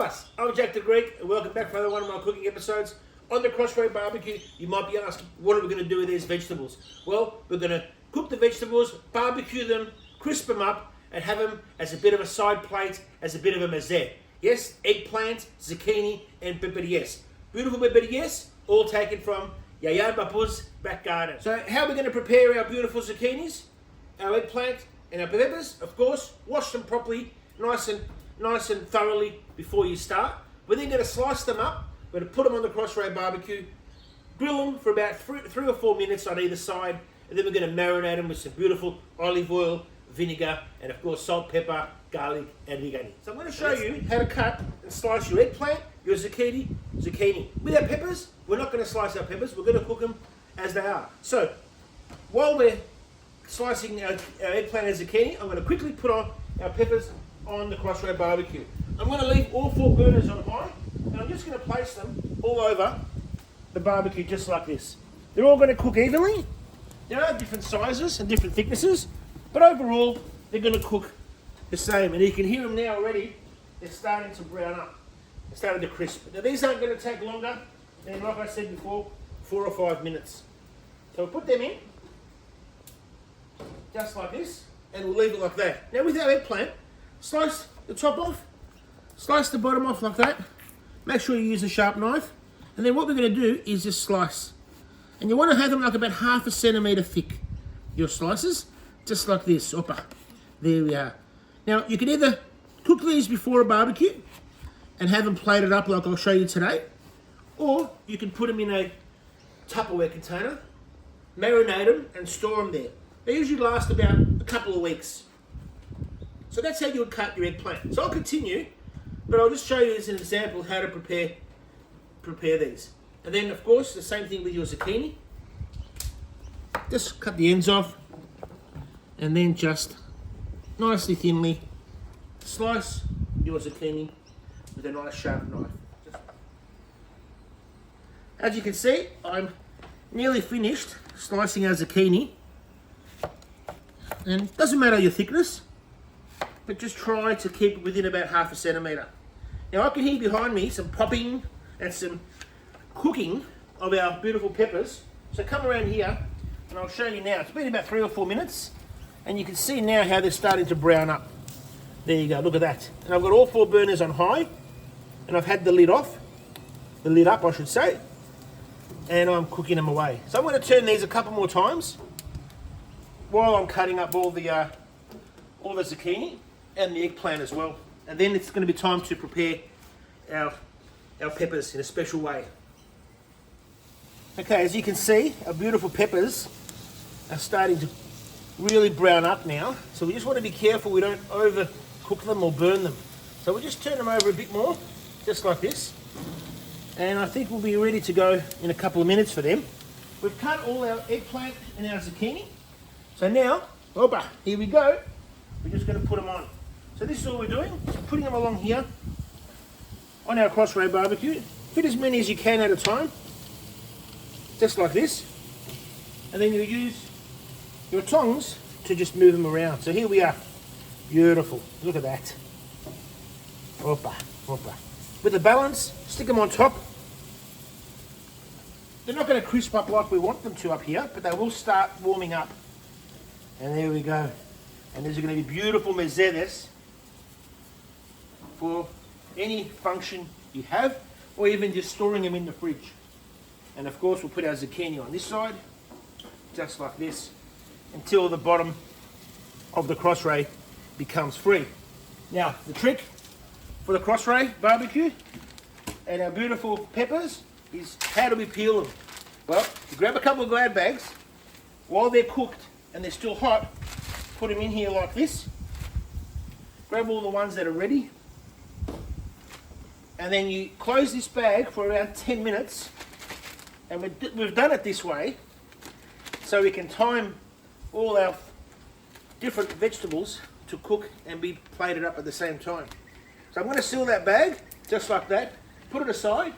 us, I'm Jack the Greek, and welcome back for another one of my cooking episodes on the CrossRay BBQ. You might be asking, what are we going to do with these vegetables? Well, we're going to cook the vegetables, barbecue them, crisp them up, and have them as a bit of a side plate, as a bit of a mezze. Yes, eggplant, zucchini, and berberias. Beautiful berberias, all taken from Yaya Bapu's back garden. So how are we going to prepare our beautiful zucchinis, our eggplant, and our peppers? Of course, wash them properly, nice and thoroughly before you start. We're then going to slice them up. We're going to put them on the CrossRay BBQ, grill them for about 3 or 4 minutes on either side, and then we're going to marinate them with some beautiful olive oil, vinegar, and of course salt, pepper, garlic, and rigani. So I'm going to show you how to cut and slice your eggplant, your zucchini. With our peppers, we're not going to slice our peppers, we're going to cook them as they are. So while we're slicing our eggplant and zucchini, I'm going to quickly put on our peppers on the CrossRay BBQ. I'm going to leave all 4 burners on high, and I'm just going to place them all over the barbecue just like this. They're all going to cook evenly. There are different sizes and different thicknesses, but overall they're going to cook the same. And you can hear them now already. They're starting to brown up. They're starting to crisp. Now these aren't going to take longer than, like I said before, 4 or 5 minutes. So we'll put them in just like this, and we'll leave it like that. Now with our eggplant, slice the top off, slice the bottom off like that. Make sure you use a sharp knife. And then what we're going to do is just slice. And you want to have them like about ½ centimetre thick, your slices, just like this. Opa. There we are. Now you can either cook these before a barbecue and have them plated up like I'll show you today, or you can put them in a Tupperware container, marinate them and store them there. They usually last about a couple of weeks. So that's how you would cut your eggplant. So I'll continue, but I'll just show you as an example how to prepare these. And then of course the same thing with your zucchini. Just cut the ends off and then just nicely thinly slice your zucchini with a nice sharp knife. As you can see, I'm nearly finished slicing our zucchini. And it doesn't matter your thickness, but just try to keep it within about ½ centimetre. Now I can hear behind me some popping and some cooking of our beautiful peppers. So come around here and I'll show you now. It's been about 3 or 4 minutes and you can see now how they're starting to brown up. There you go, look at that. And I've got all 4 burners on high and I've had the lid off, the lid up I should say, and I'm cooking them away. So I'm going to turn these a couple more times while I'm cutting up all the zucchini and the eggplant as well. And then it's going to be time to prepare our peppers in a special way. Okay, as you can see, our beautiful peppers are starting to really brown up now. So we just want to be careful we don't overcook them or burn them. So we'll just turn them over a bit more, just like this. And I think we'll be ready to go in a couple of minutes for them. We've cut all our eggplant and our zucchini. So now, opa, here we go. We're just going to put them on. So this is all we're doing, just putting them along here on our CrossRay BBQ. Fit as many as you can at a time, just like this. And then you use your tongs to just move them around. So here we are. Beautiful. Look at that. Opa, opa. With the balance, stick them on top. They're not going to crisp up like we want them to up here, but they will start warming up. And there we go. And these are going to be beautiful mezzedes for any function you have, or even just storing them in the fridge. And of course we'll put our zucchini on this side, just like this, until the bottom of the CrossRay becomes free. Now the trick for the CrossRay BBQ and our beautiful peppers is how do we peel them? Well, you grab a couple of Glad bags while they're cooked and they're still hot, put them in here like this, grab all the ones that are ready, and then you close this bag for around 10 minutes, and we've done it this way so we can time all our different vegetables to cook and be plated up at the same time. So I'm going to seal that bag just like that, put it aside,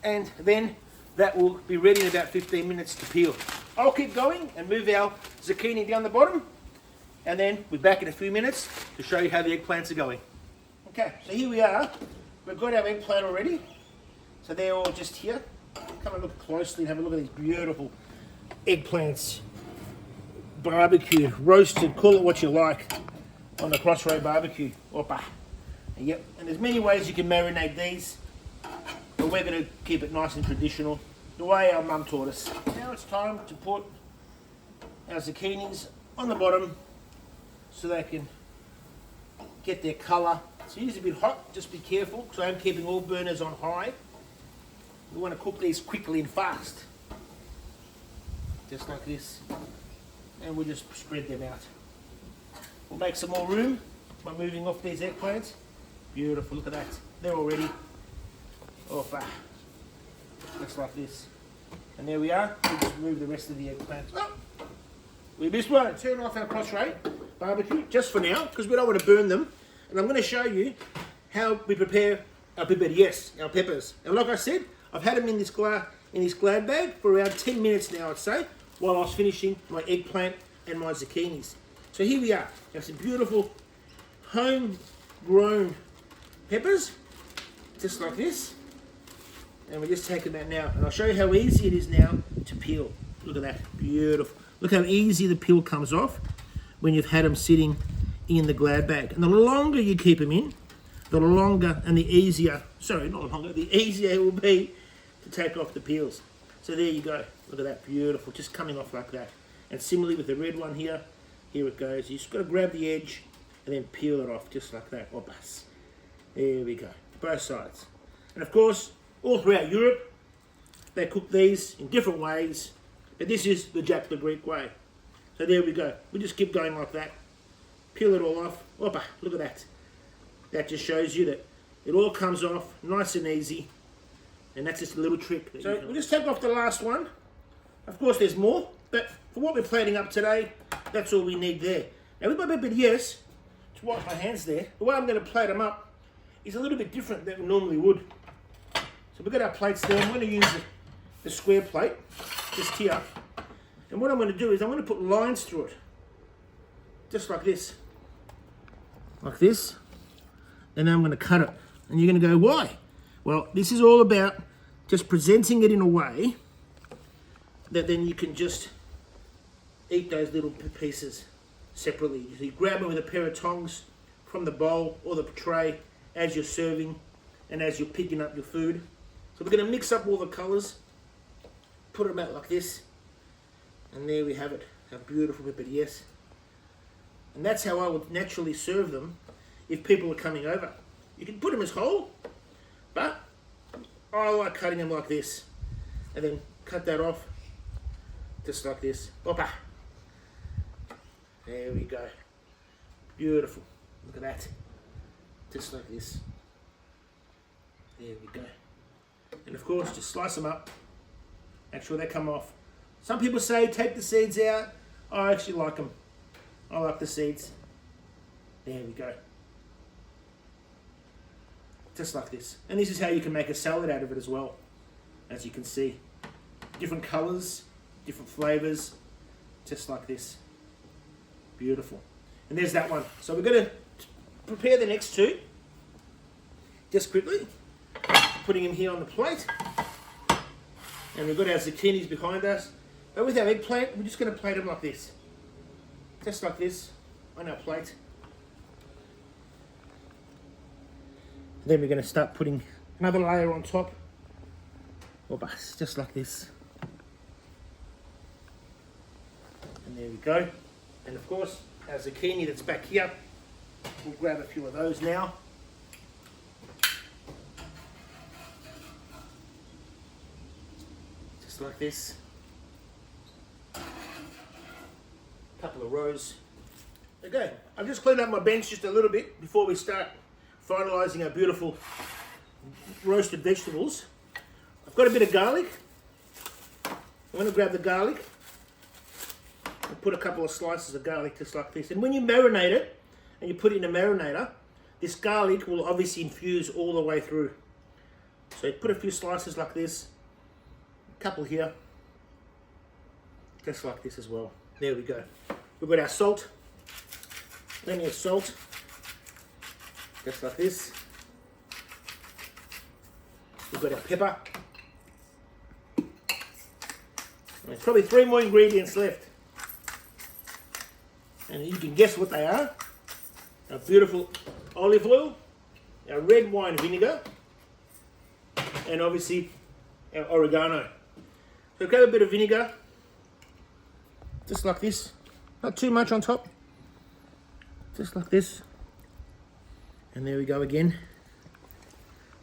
and then that will be ready in about 15 minutes to peel. I'll keep going and move our zucchini down the bottom, and then we're back in a few minutes to show you how the eggplants are going. Okay, so here we are. we've got our eggplant already. So they're all just here. Come and look closely and have a look at these beautiful eggplants. Barbecue, roasted, call it what you like, on the CrossRay BBQ. Opa. Yep, and there's many ways you can marinate these, but we're going to keep it nice and traditional, the way our mum taught us. Now it's time to put our zucchinis on the bottom so they can get their colour. So it is a bit hot, just be careful, because I am keeping all burners on high. We want to cook these quickly and fast, just like this. And we'll just spread them out. We'll make some more room by moving off these eggplants. Beautiful, look at that. They're all ready. Off, just like this. And there we are. We'll just move the rest of the eggplants. Oh, we missed one. Turn off our CrossRay BBQ, just for now, because we don't want to burn them. And I'm going to show you how we prepare our our peppers. And like I said, I've had them in this Glad bag for around 10 minutes now, I'd say, while I was finishing my eggplant and my zucchinis. So here we are. We have some beautiful homegrown peppers, just like this. And we just take them out now. And I'll show you how easy it is now to peel. Look at that, beautiful. Look how easy the peel comes off when you've had them sitting in the Glad bag. And the longer you keep them in, the longer and the easier, the easier it will be to take off the peels. So there you go. Look at that, beautiful, just coming off like that. And similarly with the red one here it goes. You just got to grab the edge and then peel it off just like that. Opas. There we go, both sides. And of course, all throughout Europe, they cook these in different ways, but this is the Jack the Greek way. So there we go. We just keep going like that. Peel it all off. Opa, look at that. That just shows you that it all comes off nice and easy. And that's just a little trick. So we'll just take off the last one. Of course there's more, but for what we're plating up today, that's all we need there. Now with my BBQs, to wipe my hands there, the way I'm going to plate them up is a little bit different than we normally would. So we've got our plates there. I'm going to use the square plate, just here. And what I'm going to do is I'm going to put lines through it. Just like this. Like this. And then I'm going to cut it. And you're going to go, why? Well, this is all about just presenting it in a way that then you can just eat those little pieces separately. You grab it with a pair of tongs from the bowl or the tray as you're serving and as you're picking up your food. So we're going to mix up all the colours, put them out like this, and there we have it. How beautiful BBQs. And that's how I would naturally serve them if people are coming over. You can put them as whole, but I like cutting them like this, and then cut that off, just like this. Opa. There we go. Beautiful. Look at that. Just like this. There we go. And of course, just slice them up. Make sure they come off. Some people say take the seeds out. I actually like them. I like the seeds. There we go. Just like this. And this is how you can make a salad out of it as well. As you can see. Different colours, different flavours. Just like this. Beautiful. And there's that one. So we're going to prepare the next two. Just quickly. Putting them here on the plate. And we've got our zucchinis behind us. But with our eggplant, we're just going to plate them like this. Just like this on our plate. Then we're going to start putting another layer on top. Just like this. And there we go. And of course, our zucchini that's back here. We'll grab a few of those now. Just like this. Couple of rows. Okay, I've just cleaned up my bench just a little bit before we start finalising our beautiful roasted vegetables. I've got a bit of garlic. I'm going to grab the garlic and put a couple of slices of garlic just like this. And when you marinate it and you put it in a marinator, this garlic will obviously infuse all the way through. So you put a few slices like this, a couple here, just like this as well. There we go. We've got our salt, plenty of salt, just like this. got our pepper. There's probably 3 more ingredients left. And you can guess what they are. Our beautiful olive oil, our red wine vinegar, and obviously our oregano. So grab a bit of vinegar, just like this. Not too much on top. Just like this. And there we go again.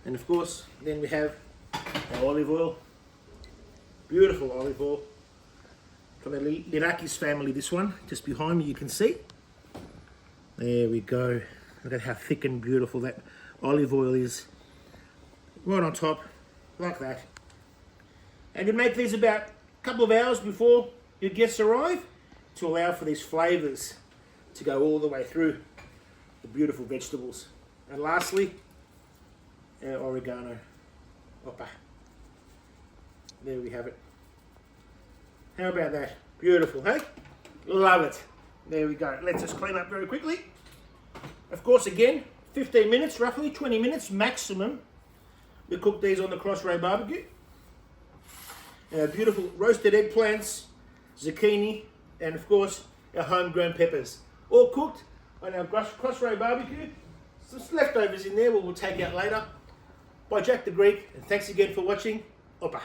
And of course, then we have our olive oil. Beautiful olive oil. From the Lirakis family, this one. Just behind me you can see. There we go. Look at how thick and beautiful that olive oil is. Right on top, like that. And you make these about a couple of hours before your guests arrive to allow for these flavours to go all the way through the beautiful vegetables. And lastly, our oregano. Opa. There we have it. How about that? Beautiful, hey? Love it. There we go. Let's just clean up very quickly. Of course, again, 15 minutes, roughly 20 minutes maximum. We cook these on the CrossRay BBQ. Our beautiful roasted eggplants, zucchini, and of course, our homegrown peppers. All cooked on our CrossRay BBQ. Some leftovers in there we'll take out later. By Jack the Greek, and thanks again for watching. Opa.